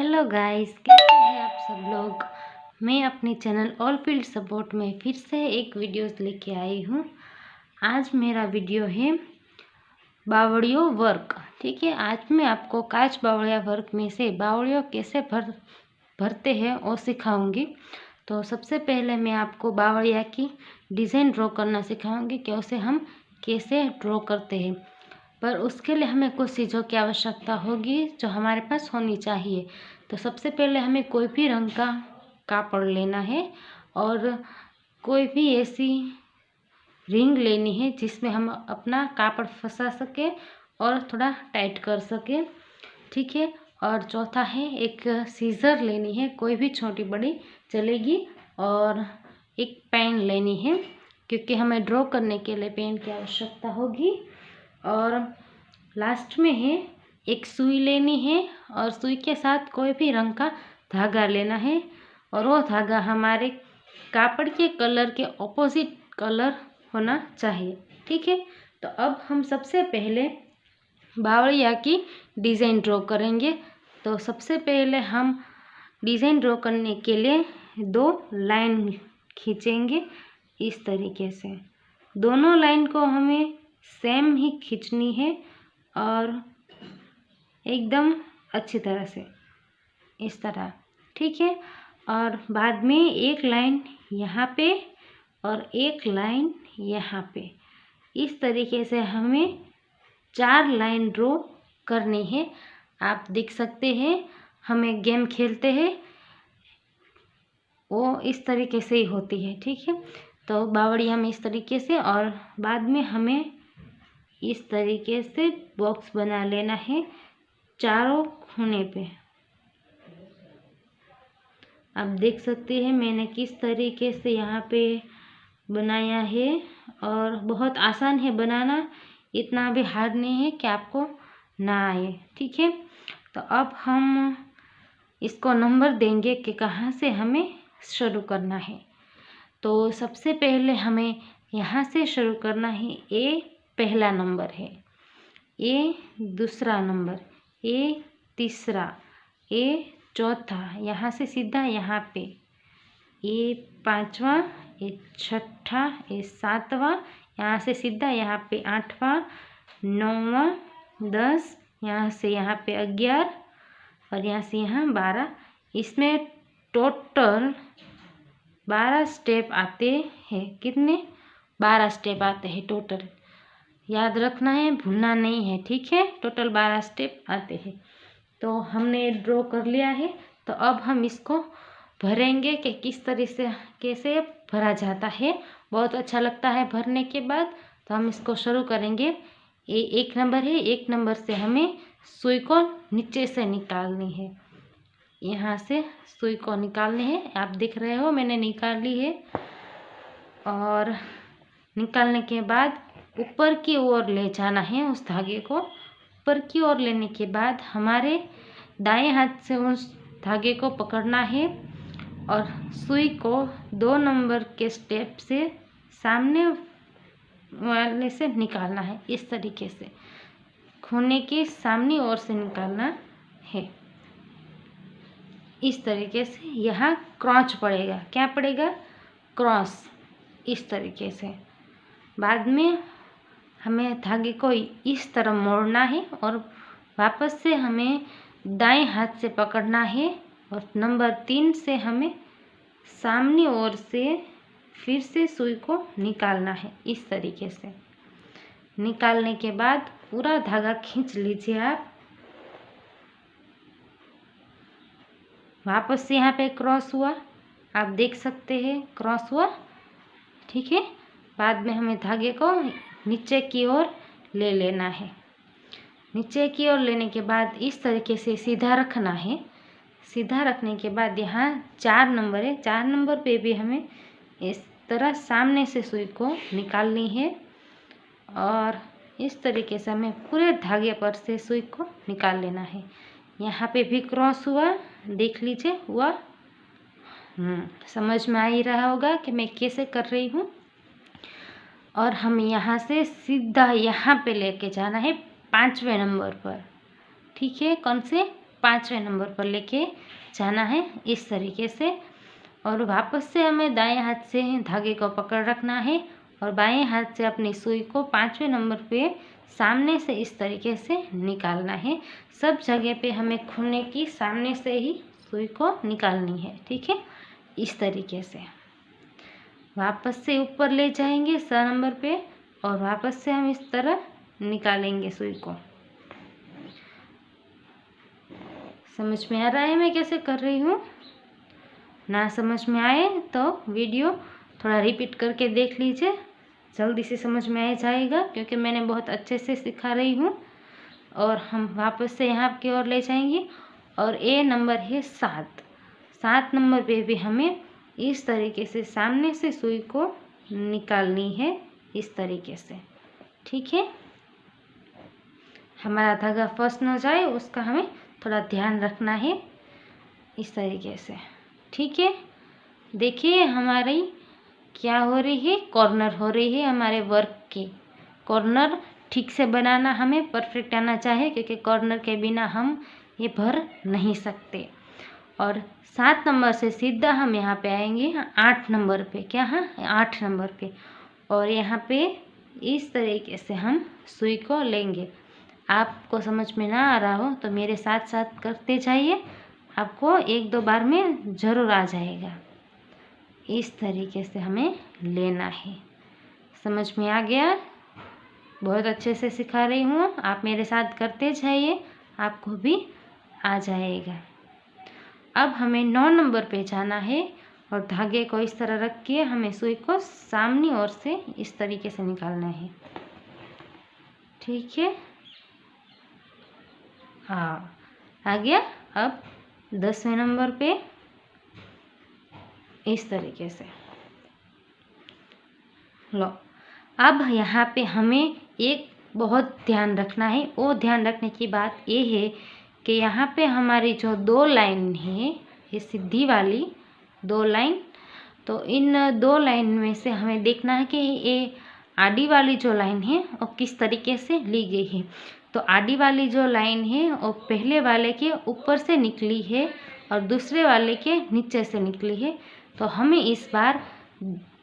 Hello guys, कैसे हैं आप सब लोग। मैं अपने चैनल ऑल फील्ड सपोर्ट में फिर से एक वीडियोस लेके आई हूँ। आज मेरा वीडियो है बावड़ियों वर्क। ठीक है, आज मैं आपको कांच बावड़िया वर्क में से बावड़ियों कैसे भरते हैं वो सिखाऊंगी। तो सबसे पहले मैं आपको बावड़िया की डिज़ाइन ड्रॉ करना सिखाऊंगी कि उसे हम कैसे ड्रॉ करते हैं। पर उसके लिए हमें कुछ चीज़ों की आवश्यकता होगी जो हमारे पास होनी चाहिए। तो सबसे पहले हमें कोई भी रंग का कापड़ लेना है और कोई भी ऐसी रिंग लेनी है जिसमें हम अपना कापड़ फंसा सके और थोड़ा टाइट कर सके। ठीक है, और चौथा है एक सीज़र लेनी है, कोई भी छोटी बड़ी चलेगी, और एक पेन लेनी है क्योंकि हमें ड्रॉ करने के लिए पेन की आवश्यकता होगी। और लास्ट में है एक सुई लेनी है और सुई के साथ कोई भी रंग का धागा लेना है और वो धागा हमारे कापड़ के कलर के ऑपोजिट कलर होना चाहिए। ठीक है, तो अब हम सबसे पहले बावड़िया की डिज़ाइन ड्रॉ करेंगे। तो सबसे पहले हम डिज़ाइन ड्रॉ करने के लिए दो लाइन खींचेंगे इस तरीके से। दोनों लाइन को हमें सेम ही खींचनी है और एकदम अच्छी तरह से इस तरह। ठीक है, और बाद में एक लाइन यहाँ पे और एक लाइन यहाँ पे, इस तरीके से हमें 4 लाइन ड्रॉ करनी है। आप देख सकते हैं हमें गेम खेलते हैं वो इस तरीके से ही होती है। ठीक है, तो बावड़िया में इस तरीके से, और बाद में हमें इस तरीके से बॉक्स बना लेना है चारों कोने पे। आप देख सकते हैं मैंने किस तरीके से यहाँ पे बनाया है और बहुत आसान है बनाना, इतना भी हार्ड नहीं है कि आपको ना आए। ठीक है, तो अब हम इसको नंबर देंगे कि कहाँ से हमें शुरू करना है। तो सबसे पहले हमें यहाँ से शुरू करना है। ए पहला नंबर है, ए दूसरा नंबर, ए तीसरा, ए चौथा, यहाँ से सीधा यहाँ पे, ए पांचवा, ए छठा, ए सातवां, यहाँ से सीधा यहाँ पे आठवां, नौवां, 10, यहाँ से यहाँ पे 11 और यहाँ से यहाँ 12। इसमें टोटल 12 स्टेप आते हैं। कितने? 12 स्टेप आते हैं टोटल, याद रखना है, भूलना नहीं है। ठीक है, टोटल 12 स्टेप आते हैं। तो हमने ड्रॉ कर लिया है, तो अब हम इसको भरेंगे कि किस तरह से कैसे भरा जाता है। बहुत अच्छा लगता है भरने के बाद। तो हम इसको शुरू करेंगे। ये एक नंबर है, एक नंबर से हमें सुई को नीचे से निकालनी है, यहाँ से सुई को निकालनी है। आप देख रहे हो मैंने निकाल ली है, और निकालने के बाद ऊपर की ओर ले जाना है उस धागे को। ऊपर की ओर लेने के बाद हमारे दाएं हाथ से उस धागे को पकड़ना है और सुई को 2 नंबर के स्टेप से सामने वाले से निकालना है। इस तरीके से खूने की सामने ओर से निकालना है। इस तरीके से यहाँ क्रॉस पड़ेगा। क्या पड़ेगा? क्रॉस। इस तरीके से बाद में हमें धागे को इस तरह मोड़ना है और वापस से हमें दाएं हाथ से पकड़ना है और नंबर 3 से हमें सामने ओर से फिर से सुई को निकालना है। इस तरीके से निकालने के बाद पूरा धागा खींच लीजिए आप। वापस से यहाँ पे क्रॉस हुआ, आप देख सकते हैं क्रॉस हुआ। ठीक है, बाद में हमें धागे को नीचे की ओर ले लेना है। नीचे की ओर लेने के बाद इस तरीके से सीधा रखना है। सीधा रखने के बाद यहाँ 4 नंबर है, 4 नंबर पे भी हमें इस तरह सामने से सुई को निकालनी है और इस तरीके से हमें पूरे धागे पर से सुई को निकाल लेना है। यहाँ पे भी क्रॉस हुआ, देख लीजिए हुआ। समझ में आ ही रहा होगा कि मैं कैसे कर रही हूँ। और हम यहाँ से सीधा यहाँ पे लेके जाना है 5वें नंबर पर। ठीक है, कौन से? 5वें नंबर पर लेके जाना है इस तरीके से। और वापस से हमें दाएं हाथ से धागे को पकड़ रखना है और बाएं हाथ से अपनी सुई को 5वें नंबर पे सामने से इस तरीके से निकालना है। सब जगह पे हमें खुलने की सामने से ही सुई को निकालनी है, ठीक है। इस तरीके से वापस से ऊपर ले जाएंगे 6 नंबर पे और वापस से हम इस तरह निकालेंगे सुई को। समझ में आ रहा है मैं कैसे कर रही हूँ? ना समझ में आए तो वीडियो थोड़ा रिपीट करके देख लीजिए, जल्दी से समझ में आ जाएगा क्योंकि मैंने बहुत अच्छे से सिखा रही हूँ। और हम वापस से यहाँ की ओर ले जाएंगे और ए नंबर है 7 नंबर पे भी हमें इस तरीके से सामने से सुई को निकालनी है इस तरीके से, ठीक है। हमारा धागा फंस न जाए उसका हमें थोड़ा ध्यान रखना है इस तरीके से, ठीक है। देखिए हमारी क्या हो रही है, कॉर्नर हो रही है हमारे वर्क की। कॉर्नर ठीक से बनाना हमें परफेक्ट आना चाहिए क्योंकि कॉर्नर के बिना हम ये भर नहीं सकते। और 7 नंबर से सीधा हम यहाँ पे आएंगे 8 नंबर पे, क्या हाँ 8 नंबर पे, और यहाँ पे इस तरीके से हम सुई को लेंगे। आपको समझ में ना आ रहा हो तो मेरे साथ साथ करते जाइए, आपको 1-2 बार में ज़रूर आ जाएगा। इस तरीके से हमें लेना है। समझ में आ गया? बहुत अच्छे से सिखा रही हूँ, आप मेरे साथ करते जाइए, आपको भी आ जाएगा। अब हमें 9 नंबर पे जाना है और धागे को इस तरह रख के हमें सुई को सामने ओर से इस तरीके से निकालना है, ठीक है। हाँ आ गया। अब 10वें नंबर पे इस तरीके से लो। अब यहाँ पे हमें एक बहुत ध्यान रखना है। वो ध्यान रखने की बात ये है कि यहाँ पे हमारी जो 2 लाइन है, ये सीधी वाली 2 लाइन, तो इन 2 लाइन में से हमें देखना है कि ये आडी वाली जो लाइन है वो किस तरीके से ली गई है। तो आडी वाली जो लाइन है वो पहले वाले के ऊपर से निकली है और दूसरे वाले के नीचे से निकली है। तो हमें इस बार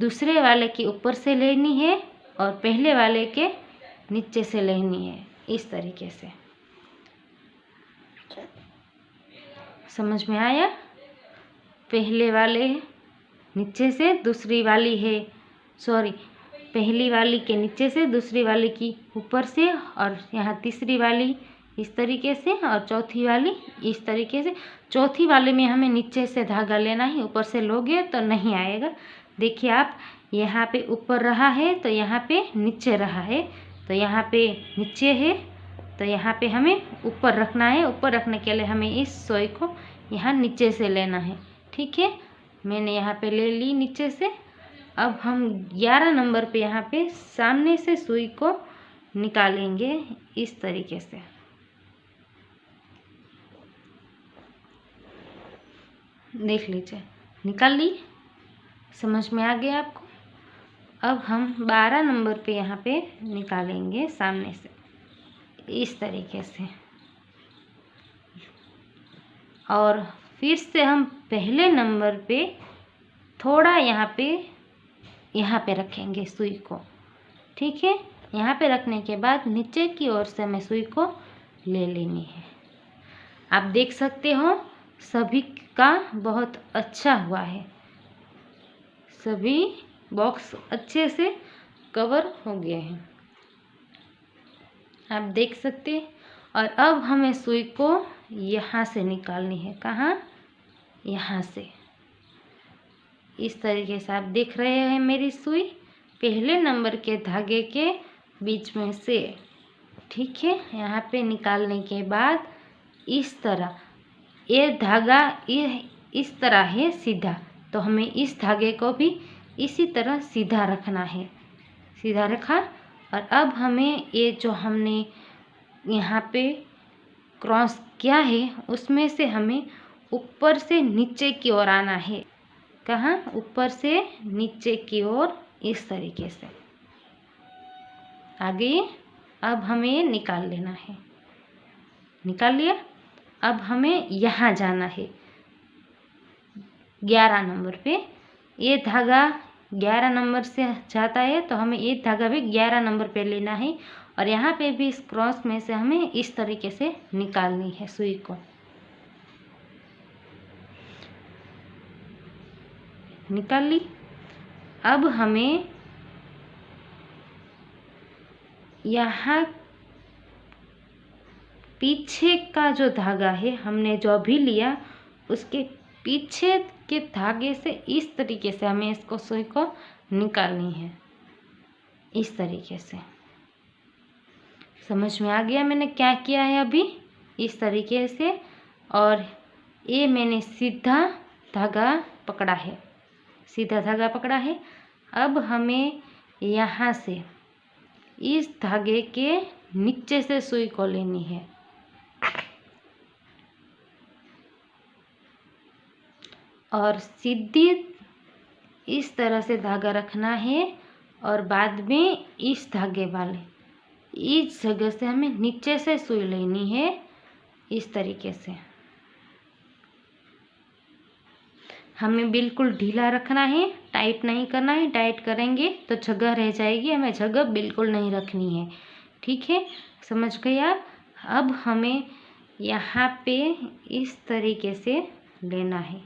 दूसरे वाले के ऊपर से लेनी है और पहले वाले के नीचे से लेनी है इस तरीके से। समझ में आया? पहले वाले नीचे से दूसरी वाली है, सॉरी, पहली वाली के नीचे से दूसरी वाली की ऊपर से, और यहाँ तीसरी वाली इस तरीके से और चौथी वाली इस तरीके से। चौथी वाले में हमें नीचे से धागा लेना है, ऊपर से लोगे तो नहीं आएगा। देखिए आप, यहाँ पे ऊपर रहा है तो यहाँ पे नीचे रहा है, तो यहाँ पे नीचे है तो यहाँ पे हमें ऊपर रखना है। ऊपर रखने के लिए हमें इस सुई को यहाँ नीचे से लेना है, ठीक है। मैंने यहाँ पे ले ली नीचे से। अब हम 11 नंबर पे यहाँ पे सामने से सुई को निकालेंगे इस तरीके से। देख लीजिए, निकाल ली। समझ में आ गया आपको? अब हम 12 नंबर पे यहाँ पे निकालेंगे सामने से इस तरीके से, और फिर से हम पहले नंबर पे थोड़ा यहाँ पे रखेंगे सुई को, ठीक है। यहाँ पे रखने के बाद नीचे की ओर से हमें सुई को ले लेनी है। आप देख सकते हो सभी का बहुत अच्छा हुआ है, सभी बॉक्स अच्छे से कवर हो गए हैं, आप देख सकते हैं। और अब हमें सुई को यहाँ से निकालनी है। कहाँ? यहाँ से इस तरीके से। आप देख रहे हैं मेरी सुई पहले नंबर के धागे के बीच में से, ठीक है। यहाँ पे निकालने के बाद इस तरह ये धागा ये इस तरह है सीधा, तो हमें इस धागे को भी इसी तरह सीधा रखना है। सीधा रखा, और अब हमें ये जो हमने यहाँ पे क्रॉस किया है उसमें से हमें ऊपर से नीचे की ओर आना है। कहाँ? ऊपर से नीचे की ओर इस तरीके से आ गई। अब हमें निकाल लेना है। निकाल लिया। अब हमें यहाँ जाना है 11 नंबर पे। ये धागा 11 नंबर से जाता है तो हमें ये धागा भी 11 नंबर पे लेना है और यहाँ पे भी इस क्रॉस में से हमें इस तरीके से निकालनी है सुई को। निकाल ली। अब हमें यहाँ पीछे का जो धागा है हमने जो अभी लिया उसके पीछे के धागे से इस तरीके से हमें इसको सुई को निकालनी है, इस तरीके से। समझ में आ गया मैंने क्या किया है अभी, इस तरीके से। और ये मैंने सीधा धागा पकड़ा है, सीधा धागा पकड़ा है। अब हमें यहाँ से इस धागे के नीचे से सुई को लेनी है और सीधी इस तरह से धागा रखना है और बाद में इस धागे वाले इस जगह से हमें नीचे से सुई लेनी है, इस तरीके से। हमें बिल्कुल ढीला रखना है, टाइट नहीं करना है। टाइट करेंगे तो जगह रह जाएगी, हमें जगह बिल्कुल नहीं रखनी है। ठीक है, समझ गए आप। अब हमें यहाँ पे इस तरीके से लेना है,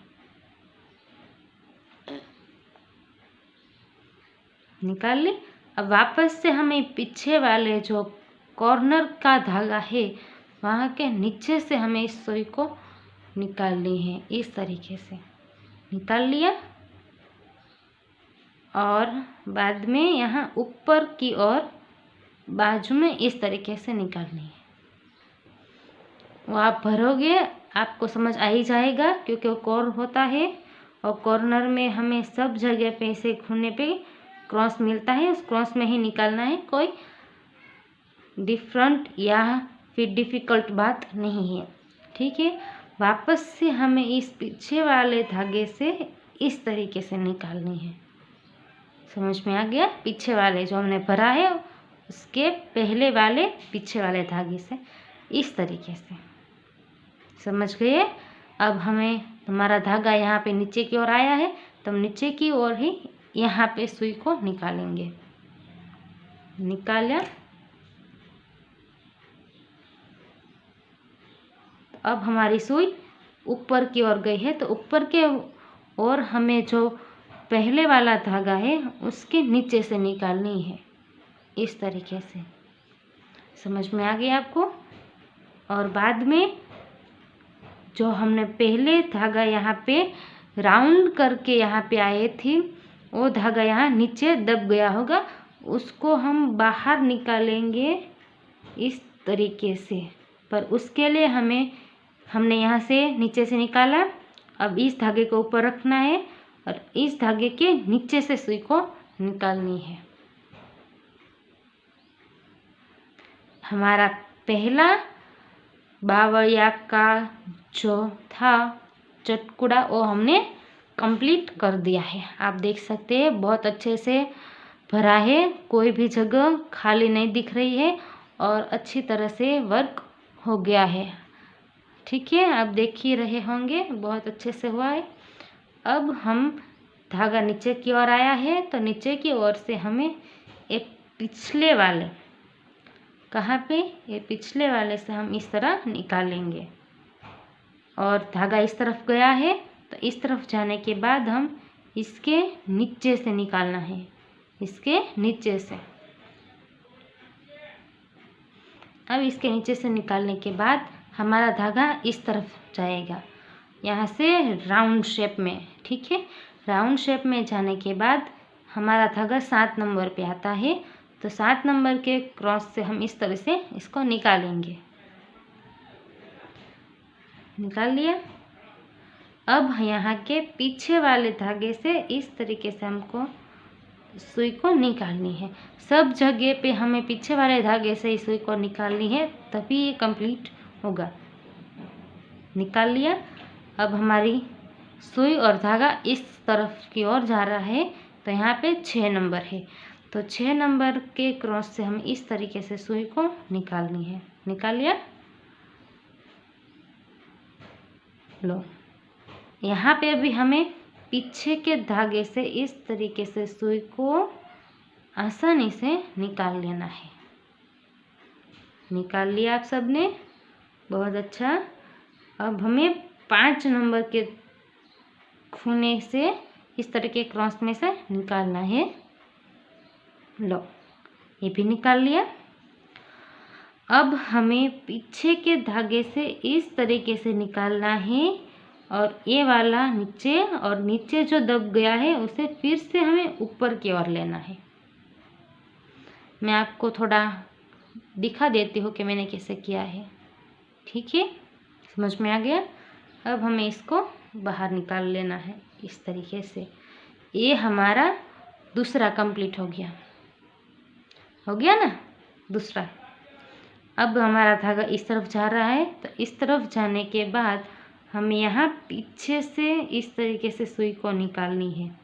निकाल ले। अब वापस से हमें पीछे वाले जो कॉर्नर का धागा है वहाँ के नीचे से हमें इस सुई को निकालनी है, इस तरीके से। निकाल लिया और बाद में यहाँ ऊपर की ओर बाजू में इस तरीके से निकालनी है। वो आप भरोगे आपको समझ आ ही जाएगा, क्योंकि वो कॉर्नर होता है और कॉर्नर में हमें सब जगह पे ऐसे खूने पे क्रॉस मिलता है, उस क्रॉस में ही निकालना है। कोई डिफरेंट या फिर डिफ़िकल्ट बात नहीं है। ठीक है, वापस से हमें इस पीछे वाले धागे से इस तरीके से निकालनी है। समझ में आ गया। पीछे वाले जो हमने भरा है उसके पहले वाले पीछे वाले धागे से इस तरीके से। समझ गए। अब हमें हमारा धागा यहाँ पे नीचे की ओर आया है तो हम नीचे की ओर ही यहाँ पे सुई को निकालेंगे। निकाला। अब हमारी सुई ऊपर की ओर गई है तो ऊपर के ओर हमें जो पहले वाला धागा है उसके नीचे से निकालनी है, इस तरीके से। समझ में आ गया आपको। और बाद में जो हमने पहले धागा यहाँ पे राउंड करके यहाँ पे आए थे वो धागा यहाँ नीचे दब गया होगा, उसको हम बाहर निकालेंगे इस तरीके से। पर उसके लिए हमने यहाँ से नीचे से निकाला। अब इस धागे को ऊपर रखना है और इस धागे के नीचे से सुई को निकालनी है। हमारा पहला बावड़िया का जो था चटकुड़ा वो हमने कंप्लीट कर दिया है। आप देख सकते हैं बहुत अच्छे से भरा है, कोई भी जगह खाली नहीं दिख रही है और अच्छी तरह से वर्क हो गया है। ठीक है, आप देख ही रहे होंगे बहुत अच्छे से हुआ है। अब हम धागा नीचे की ओर आया है तो नीचे की ओर से हमें एक पिछले वाले, कहाँ पे, ये पिछले वाले से हम इस तरह निकालेंगे। और धागा इस तरफ गया है तो इस तरफ जाने के बाद हम इसके नीचे से निकालना है, इसके नीचे से। अब इसके नीचे से निकालने के बाद हमारा धागा इस तरफ जाएगा, यहाँ से राउंड शेप में। ठीक है, राउंड शेप में जाने के बाद हमारा धागा 7 नंबर पे आता है तो 7 नंबर के क्रॉस से हम इस तरह से इसको निकालेंगे। निकाल लिया। अब यहाँ के पीछे वाले धागे से इस तरीके से हमको सुई को निकालनी है। सब जगह पे हमें पीछे वाले धागे से सुई को निकालनी है, तभी ये कंप्लीट होगा। निकाल लिया। अब हमारी सुई और धागा इस तरफ की ओर जा रहा है तो यहाँ पे 6 नंबर है तो 6 नंबर के क्रॉस से हम इस तरीके से सुई को निकालनी है। निकाल लिया। लो, यहाँ पे अभी हमें पीछे के धागे से इस तरीके से सुई को आसानी से निकाल लेना है। निकाल लिया आप सबने, बहुत अच्छा। अब हमें 5 नंबर के खूने से इस तरह के क्रॉस में से निकालना है। लो, ये भी निकाल लिया। अब हमें पीछे के धागे से इस तरीके से निकालना है और ये वाला नीचे, और नीचे जो दब गया है उसे फिर से हमें ऊपर की ओर लेना है। मैं आपको थोड़ा दिखा देती हूँ कि मैंने कैसे किया है। ठीक है, समझ में आ गया। अब हमें इसको बाहर निकाल लेना है इस तरीके से। ये हमारा दूसरा कंप्लीट हो गया ना दूसरा। अब हमारा धागा इस तरफ जा रहा है, तो इस तरफ जाने के बाद हमें यहाँ पीछे से इस तरीके से सुई को निकालनी है।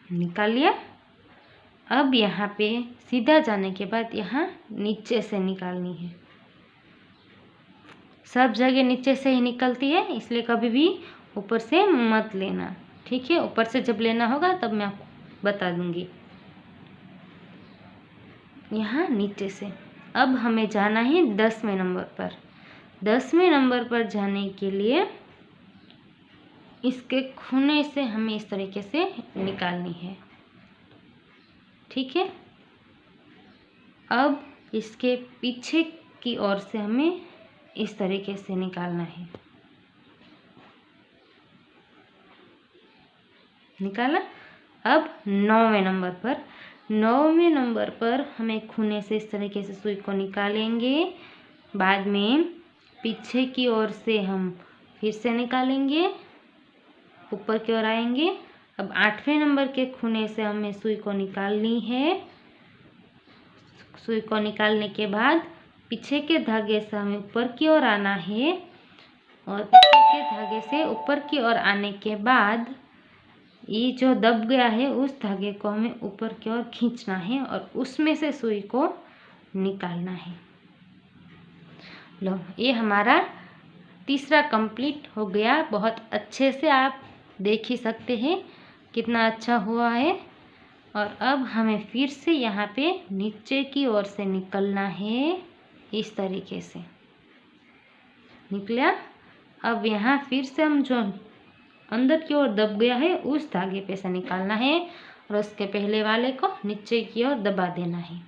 निकाल लिया। अब यहाँ पे सीधा जाने के बाद यहाँ नीचे से निकालनी है। सब जगह नीचे से ही निकलती है, इसलिए कभी भी ऊपर से मत लेना। ठीक है, ऊपर से जब लेना होगा तब मैं आपको बता दूंगी। यहाँ नीचे से अब हमें जाना है 10वें नंबर पर। 10वें नंबर पर जाने के लिए इसके खूने से हमें इस तरीके से निकालनी है। ठीक है, अब इसके पीछे की ओर से हमें इस तरीके से निकालना है। निकाला। अब 9वें नंबर पर हमें खूने से इस तरीके से सुई को निकालेंगे। बाद में पीछे की ओर से हम फिर से निकालेंगे, ऊपर की ओर आएंगे। अब 8वें नंबर के खूने से हमें सुई को निकालनी है। सुई को निकालने के बाद पीछे के धागे से हमें ऊपर की ओर आना है, और पीछे के धागे से ऊपर की ओर आने के बाद ये जो दब गया है उस धागे को हमें ऊपर की ओर खींचना है और उसमें से सुई को निकालना है। लो, ये हमारा तीसरा कंप्लीट हो गया। बहुत अच्छे से आप देख ही सकते हैं कितना अच्छा हुआ है। और अब हमें फिर से यहाँ पे नीचे की ओर से निकलना है। इस तरीके से निकला। अब यहाँ फिर से हम जो अंदर की ओर दब गया है उस धागे पे से निकालना है और उसके पहले वाले को नीचे की ओर दबा देना है।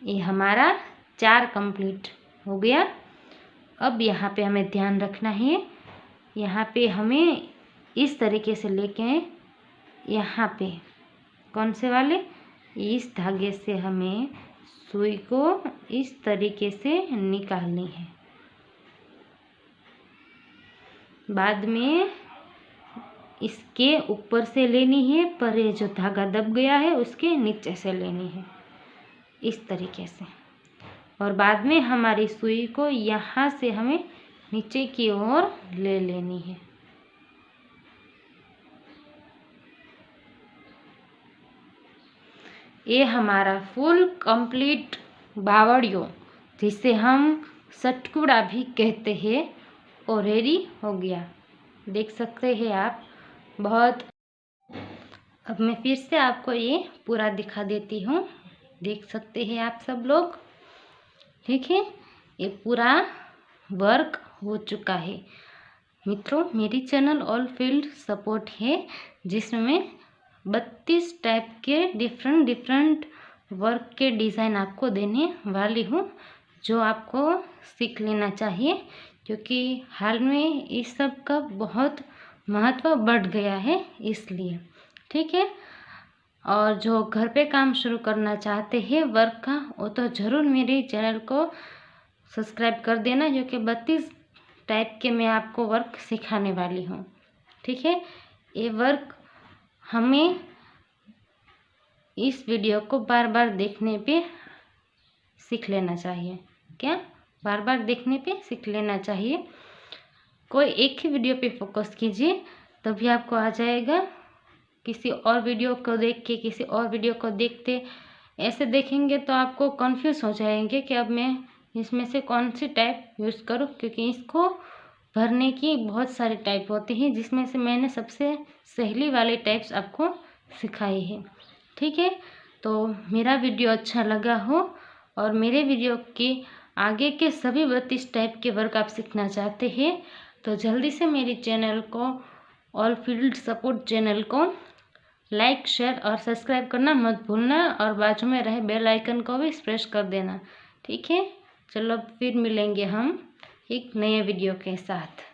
ये हमारा 4 कंप्लीट हो गया। अब यहाँ पे हमें ध्यान रखना है, यहाँ पे हमें इस तरीके से लेके यहाँ पे कौन से वाले, इस धागे से हमें सुई को इस तरीके से निकालनी है। बाद में इसके ऊपर से लेनी है, पर ये जो धागा दब गया है उसके नीचे से लेनी है इस तरीके से। और बाद में हमारी सुई को यहाँ से हमें नीचे की ओर ले लेनी है। ये हमारा फुल कंप्लीट बावड़ियों, जिसे हम सटकुड़ा भी कहते हैं, और रेडी हो गया। देख सकते हैं आप बहुत। अब मैं फिर से आपको ये पूरा दिखा देती हूँ, देख सकते हैं आप सब लोग। ठीक है, ये पूरा वर्क हो चुका है। मित्रों, मेरी चैनल ऑल फील्ड सपोर्ट है, जिसमें 32 टाइप के डिफरेंट वर्क के डिज़ाइन आपको देने वाली हूँ, जो आपको सीख लेना चाहिए, क्योंकि हाल में इस सब का बहुत महत्व बढ़ गया है इसलिए। ठीक है, और जो घर पे काम शुरू करना चाहते हैं वर्क का, वो तो ज़रूर मेरे चैनल को सब्सक्राइब कर देना, क्योंकि 32 टाइप के मैं आपको वर्क सिखाने वाली हूँ। ठीक है, ये वर्क हमें इस वीडियो को बार बार देखने पे सीख लेना चाहिए। क्या, बार बार देखने पे सीख लेना चाहिए। कोई एक ही वीडियो पे फोकस कीजिए, तभी आपको आ जाएगा। किसी और वीडियो को देख के, किसी और वीडियो को देखते ऐसे देखेंगे तो आपको कंफ्यूज हो जाएंगे कि अब मैं इसमें से कौन सी टाइप यूज़ करूँ, क्योंकि इसको भरने की बहुत सारी टाइप होती हैं, जिसमें से मैंने सबसे सहेली वाली टाइप्स आपको सिखाई है। ठीक है, तो मेरा वीडियो अच्छा लगा हो और मेरे वीडियो के आगे के सभी 32 टाइप के वर्क आप सीखना चाहते हैं तो जल्दी से मेरी चैनल को, ऑल फील्ड सपोर्ट चैनल को लाइक, शेयर और सब्सक्राइब करना मत भूलना और बाजू में रहे बेल आइकन को भी प्रेस कर देना। ठीक है, चलो फिर मिलेंगे हम एक नए वीडियो के साथ।